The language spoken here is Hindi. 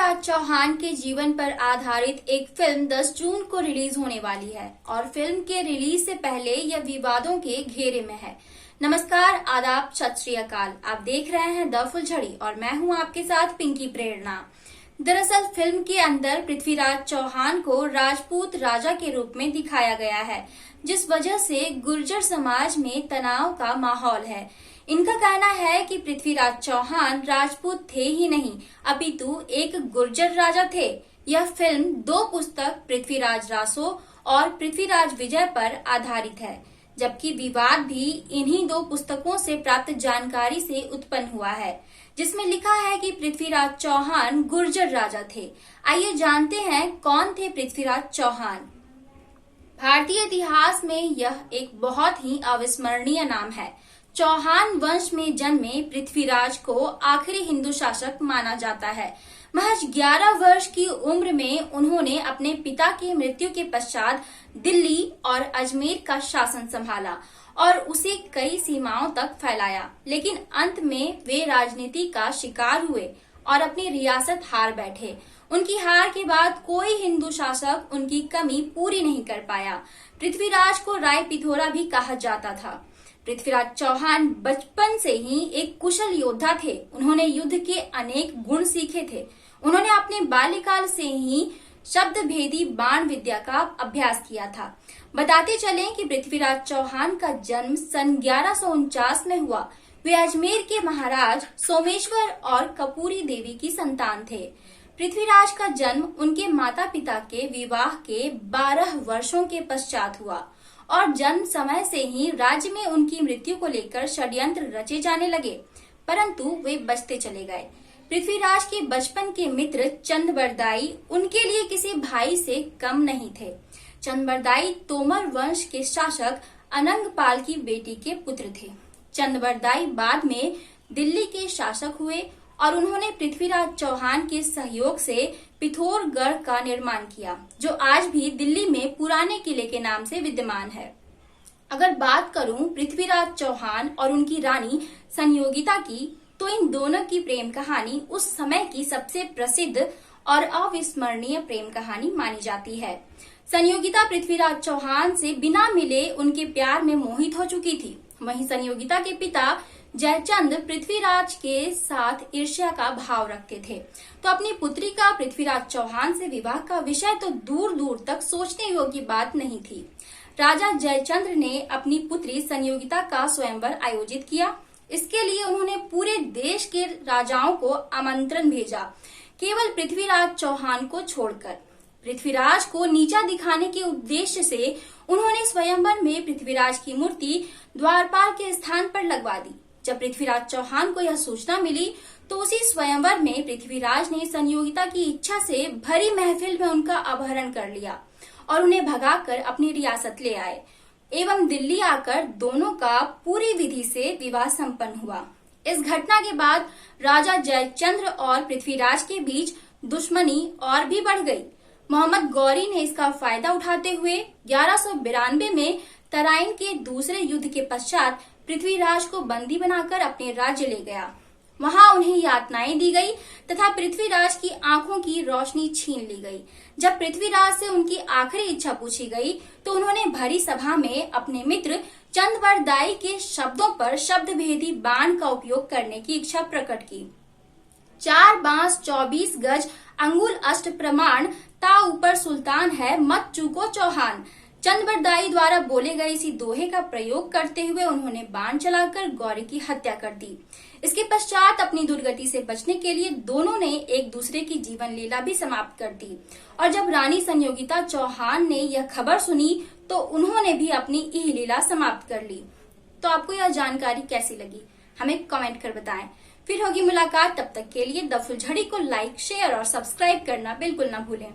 पृथ्वीराज चौहान के जीवन पर आधारित एक फिल्म 10 जून को रिलीज होने वाली है और फिल्म के रिलीज से पहले यह विवादों के घेरे में है। नमस्कार, आदाब, सत श्री अकाल। आप देख रहे हैं द फुलझड़ी और मैं हूं आपके साथ पिंकी प्रेरणा। दरअसल फिल्म के अंदर पृथ्वीराज चौहान को राजपूत राजा के रूप में दिखाया गया है, जिस वजह से गुर्जर समाज में तनाव का माहौल है। इनका कहना है कि पृथ्वीराज चौहान राजपूत थे ही नहीं, अपितु एक गुर्जर राजा थे। यह फिल्म 2 पुस्तक पृथ्वीराज रासो और पृथ्वीराज विजय पर आधारित है, जबकि विवाद भी इन्हीं 2 पुस्तकों से प्राप्त जानकारी से उत्पन्न हुआ है, जिसमें लिखा है कि पृथ्वीराज चौहान गुर्जर राजा थे। आइए जानते हैं कौन थे पृथ्वीराज चौहान। भारतीय इतिहास में यह एक बहुत ही अविस्मरणीय नाम है। चौहान वंश में जन्मे पृथ्वीराज को आखिरी हिंदू शासक माना जाता है। महज 11 वर्ष की उम्र में उन्होंने अपने पिता की मृत्यु के पश्चात दिल्ली और अजमेर का शासन संभाला और उसे कई सीमाओं तक फैलाया, लेकिन अंत में वे राजनीति का शिकार हुए और अपनी रियासत हार बैठे। उनकी हार के बाद कोई हिंदू शासक उनकी कमी पूरी नहीं कर पाया। पृथ्वीराज को राय पिथोरा भी कहा जाता था। पृथ्वीराज चौहान बचपन से ही एक कुशल योद्धा थे। उन्होंने युद्ध के अनेक गुण सीखे थे। उन्होंने अपने बाल्यकाल से ही शब्द भेदी बाण विद्या का अभ्यास किया था। बताते चलें कि पृथ्वीराज चौहान का जन्म सन 1149 में हुआ। वे अजमेर के महाराज सोमेश्वर और कपूरी देवी की संतान थे। पृथ्वीराज का जन्म उनके माता पिता के विवाह के 12 वर्षों के पश्चात हुआ और जन्म समय से ही राज्य में उनकी मृत्यु को लेकर षड्यंत्र रचे जाने लगे, परंतु वे बचते चले गए। पृथ्वीराज के बचपन के मित्र चंदबरदाई उनके लिए किसी भाई से कम नहीं थे। चंदबरदाई तोमर वंश के शासक अनंगपाल की बेटी के पुत्र थे। चंदबरदाई बाद में दिल्ली के शासक हुए और उन्होंने पृथ्वीराज चौहान के सहयोग से पिथौरगढ़ का निर्माण किया, जो आज भी दिल्ली में पुराने किले के नाम से विद्यमान है। अगर बात करूं पृथ्वीराज चौहान और उनकी रानी संयोगिता की, तो इन दोनों की प्रेम कहानी उस समय की सबसे प्रसिद्ध और अविस्मरणीय प्रेम कहानी मानी जाती है। संयोगिता पृथ्वीराज चौहान से बिना मिले उनके प्यार में मोहित हो चुकी थी। वहीं संयोगिता के पिता जयचंद पृथ्वीराज के साथ ईर्ष्या का भाव रखते थे, तो अपनी पुत्री का पृथ्वीराज चौहान से विवाह का विषय तो दूर दूर तक सोचने योग्य बात नहीं थी। राजा जयचंद्र ने अपनी पुत्री संयोगिता का स्वयंवर आयोजित किया। इसके लिए उन्होंने पूरे देश के राजाओं को आमंत्रण भेजा, केवल पृथ्वीराज चौहान को छोड़कर। पृथ्वीराज को नीचा दिखाने के उद्देश्य से उन्होंने स्वयंवर में पृथ्वीराज की मूर्ति द्वारपाल के स्थान पर लगवा दी। जब पृथ्वीराज चौहान को यह सूचना मिली, तो उसी स्वयंवर में पृथ्वीराज ने संयोगिता की इच्छा से भरी महफिल में उनका अपहरण कर लिया और उन्हें भगाकर अपनी रियासत ले आए एवं दिल्ली आकर दोनों का पूरी विधि से विवाह संपन्न हुआ। इस घटना के बाद राजा जयचंद्र और पृथ्वीराज के बीच दुश्मनी और भी बढ़ गई। मोहम्मद गौरी ने इसका फायदा उठाते हुए 1192 में तराइन के दूसरे युद्ध के पश्चात पृथ्वीराज को बंदी बनाकर अपने राज्य ले गया। वहां उन्हें यातनाएं दी गई तथा पृथ्वीराज की आंखों की रोशनी छीन ली गई। जब पृथ्वीराज से उनकी आखिरी इच्छा पूछी गई, तो उन्होंने भरी सभा में अपने मित्र चंदबरदाई के शब्दों पर शब्द भेदी बाण का उपयोग करने की इच्छा प्रकट की। 4 बांस 24 गज अंगुल अष्ट प्रमाण ता ऊपर सुल्तान है, मत चूको चौहान। चंदबरदाई द्वारा बोले गए इसी दोहे का प्रयोग करते हुए उन्होंने बाण चलाकर गौरी की हत्या कर दी। इसके पश्चात अपनी दुर्गति से बचने के लिए दोनों ने एक दूसरे की जीवन लीला भी समाप्त कर दी और जब रानी संयोगिता चौहान ने यह खबर सुनी, तो उन्होंने भी अपनी इह लीला समाप्त कर ली। तो आपको यह जानकारी कैसी लगी, हमें कमेंट कर बताएं। फिर होगी मुलाकात, तब तक के लिए द फुलझड़ी को लाइक, शेयर और सब्सक्राइब करना बिल्कुल न भूलें।